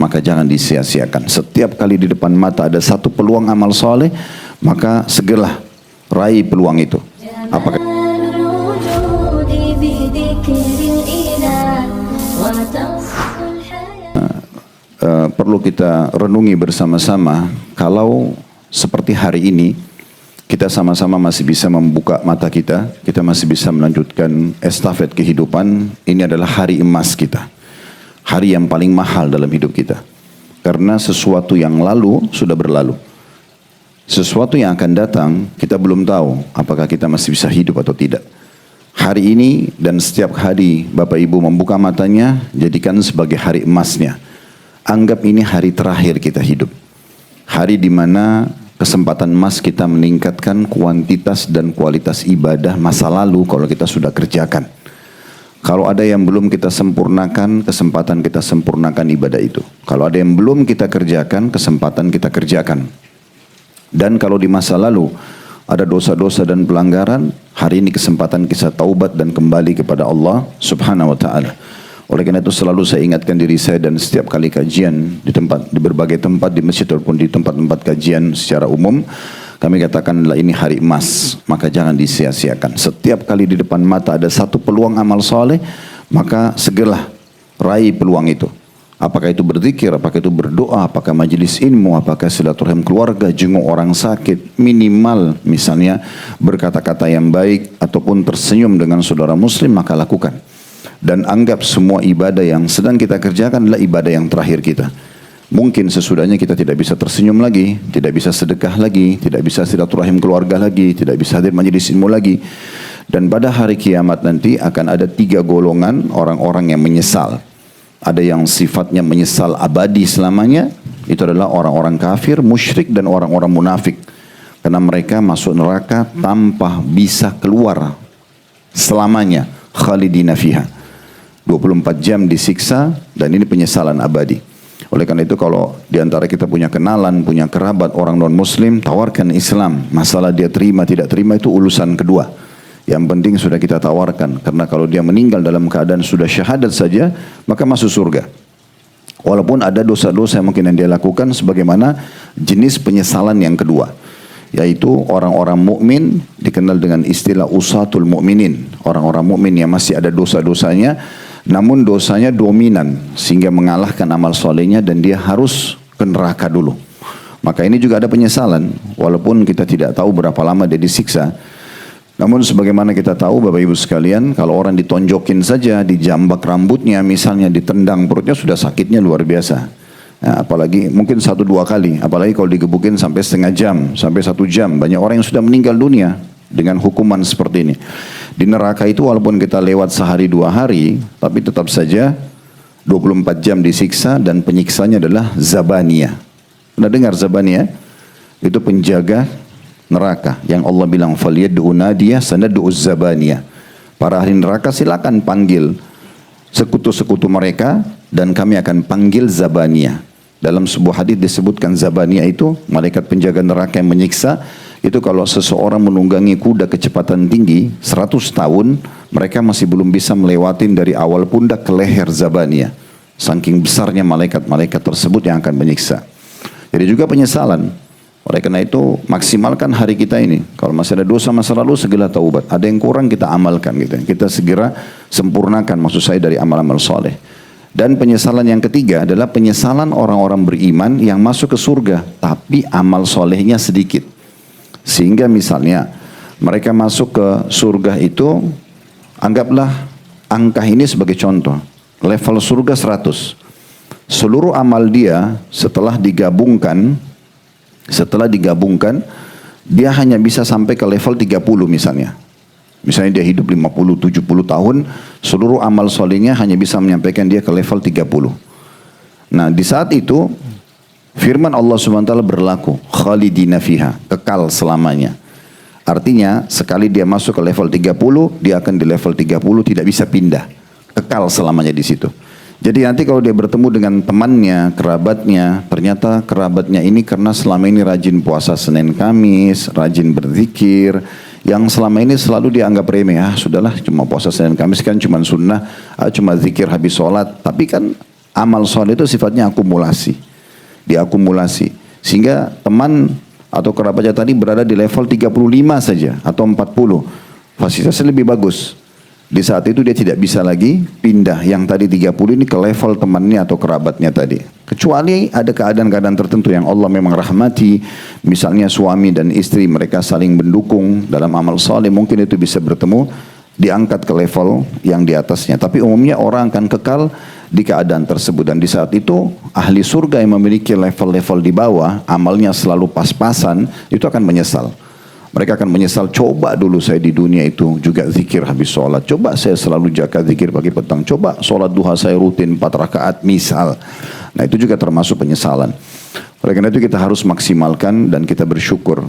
maka jangan disia-siakan. Setiap kali di depan mata ada satu peluang amal soleh, maka segeralah raih peluang itu. Apakah perlu kita renungi bersama-sama, kalau seperti hari ini kita sama-sama masih bisa membuka mata kita masih bisa melanjutkan estafet kehidupan. Ini adalah hari emas kita, hari yang paling mahal dalam hidup kita, karena sesuatu yang lalu sudah berlalu. Sesuatu yang akan datang kita belum tahu apakah kita masih bisa hidup atau tidak. Hari ini dan setiap hari Bapak Ibu membuka matanya, jadikan sebagai hari emasnya. Anggap ini hari terakhir kita hidup. Hari di mana kesempatan emas kita meningkatkan kuantitas dan kualitas ibadah masa lalu kalau kita sudah kerjakan. Kalau ada yang belum kita sempurnakan, kesempatan kita sempurnakan ibadah itu. Kalau ada yang belum kita kerjakan, kesempatan kita kerjakan. Dan kalau di masa lalu ada dosa-dosa dan pelanggaran, hari ini kesempatan kita taubat dan kembali kepada Allah Subhanahu wa taala. Oleh karena itu selalu saya ingatkan diri saya, dan setiap kali kajian di berbagai tempat, di masjid ataupun di tempat-tempat kajian secara umum, kami katakan adalah ini hari emas, maka jangan disia-siakan. Setiap kali di depan mata ada satu peluang amal soleh, maka segeralah raih peluang itu. Apakah itu berzikir, apakah itu berdoa, apakah majelis ilmu, apakah silaturahim keluarga, jenguk orang sakit, minimal misalnya berkata-kata yang baik ataupun tersenyum dengan saudara muslim, maka lakukan. Dan anggap semua ibadah yang sedang kita kerjakan adalah ibadah yang terakhir kita. Mungkin sesudahnya kita tidak bisa tersenyum lagi, tidak bisa sedekah lagi, tidak bisa silaturahim keluarga lagi, tidak bisa hadir majelis ilmu lagi. Dan pada hari kiamat nanti akan ada 3 golongan orang-orang yang menyesal. Ada yang sifatnya menyesal abadi selamanya, itu adalah orang-orang kafir, musyrik, dan orang-orang munafik. Karena mereka masuk neraka tanpa bisa keluar selamanya, khalidina fiha. 24 jam disiksa, dan ini penyesalan abadi. Oleh karena itu kalau diantara kita punya kenalan, punya kerabat orang non muslim, tawarkan Islam. Masalah dia terima tidak terima itu urusan kedua. Yang penting sudah kita tawarkan, karena kalau dia meninggal dalam keadaan sudah syahadat saja, maka masuk surga. Walaupun ada dosa-dosa yang mungkin yang dia lakukan, sebagaimana jenis penyesalan yang kedua, yaitu orang-orang mukmin dikenal dengan istilah usatul mukminin, orang-orang mukmin yang masih ada dosa-dosanya, namun dosanya dominan sehingga mengalahkan amal solehnya dan dia harus ke neraka dulu. Maka ini juga ada penyesalan, walaupun kita tidak tahu berapa lama dia disiksa. Namun sebagaimana kita tahu Bapak Ibu sekalian, kalau orang ditonjokin saja, dijambak rambutnya misalnya, ditendang perutnya sudah sakitnya luar biasa. Nah, apalagi mungkin 1-2 kali, apalagi kalau digebukin sampai setengah jam, sampai 1 jam. Banyak orang yang sudah meninggal dunia dengan hukuman seperti ini. Di neraka itu walaupun kita lewat sehari 2 hari, tapi tetap saja 24 jam disiksa, dan penyiksanya adalah Zabaniyah. Pernah dengar Zabaniyah? Itu penjaga neraka yang Allah bilang falyad'u nadiyah sanad'u Zabaniyah. Para ahli neraka silakan panggil sekutu-sekutu mereka dan kami akan panggil Zabaniyah. Dalam sebuah hadis disebutkan Zabaniyah itu malaikat penjaga neraka yang menyiksa. Itu kalau seseorang menunggangi kuda kecepatan tinggi 100 tahun, mereka masih belum bisa melewatin dari awal pundak ke leher Zabaniyah. Saking besarnya malaikat-malaikat tersebut yang akan menyiksa. Jadi juga penyesalan. Oleh karena itu maksimalkan hari kita ini. Kalau masih ada dosa masa lalu, segera taubat. Ada yang kurang kita amalkan gitu. Kita segera sempurnakan, maksud saya dari amal-amal soleh. Dan penyesalan yang ketiga adalah penyesalan orang-orang beriman yang masuk ke surga, tapi amal solehnya sedikit. Sehingga misalnya mereka masuk ke surga itu, anggaplah angka ini sebagai contoh. Level surga 100. Seluruh amal dia setelah digabungkan, dia hanya bisa sampai ke level 30 misalnya. Misalnya dia hidup 50-70 tahun, seluruh amal solehnya hanya bisa menyampaikan dia ke level 30. Nah di saat itu, firman Allah SWT berlaku, khalidina fiha, kekal selamanya. Artinya sekali dia masuk ke level 30, dia akan di level 30 tidak bisa pindah, kekal selamanya di situ. Jadi nanti kalau dia bertemu dengan temannya, kerabatnya, ternyata kerabatnya ini karena selama ini rajin puasa Senin Kamis, rajin berzikir, yang selama ini selalu dianggap remeh, sudahlah cuma puasa Senin Kamis kan cuma sunnah, cuma zikir habis sholat. Tapi kan Amal soleh itu sifatnya akumulasi. Diakumulasi. Sehingga teman atau kerabatnya tadi berada di level 35 saja atau 40. Fasilitasnya lebih bagus. Di saat itu dia tidak bisa lagi pindah yang tadi 30 ini ke level temannya atau kerabatnya tadi. Kecuali ada keadaan-keadaan tertentu yang Allah memang rahmati. Misalnya suami dan istri mereka saling mendukung dalam amal saleh, mungkin itu bisa bertemu, diangkat ke level yang di atasnya. Tapi umumnya orang akan kekal di keadaan tersebut. Dan di saat itu ahli surga yang memiliki level-level di bawah, amalnya selalu pas-pasan, itu akan menyesal. Mereka akan menyesal, coba dulu saya di dunia itu juga zikir habis sholat. Coba saya selalu jaga zikir pagi petang. Coba sholat duha saya rutin 4 rakaat misal. Nah itu juga termasuk penyesalan. Oleh karena itu kita harus maksimalkan dan kita bersyukur.